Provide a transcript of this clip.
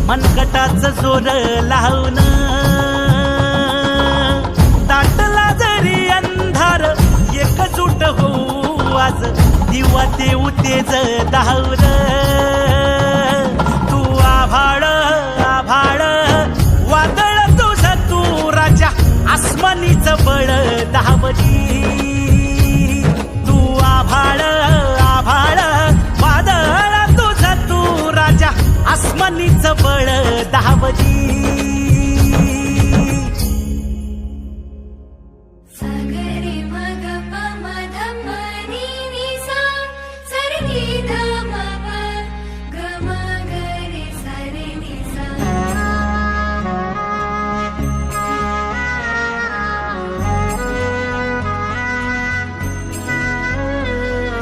मनगटाचं जोर लावून दाटला जरी अंधार एकजूट होऊ आज दिवा देऊ तेज दावर तू आभाळ आभाळ वादळ तुझ तू राजा आसमानीच बळ दावली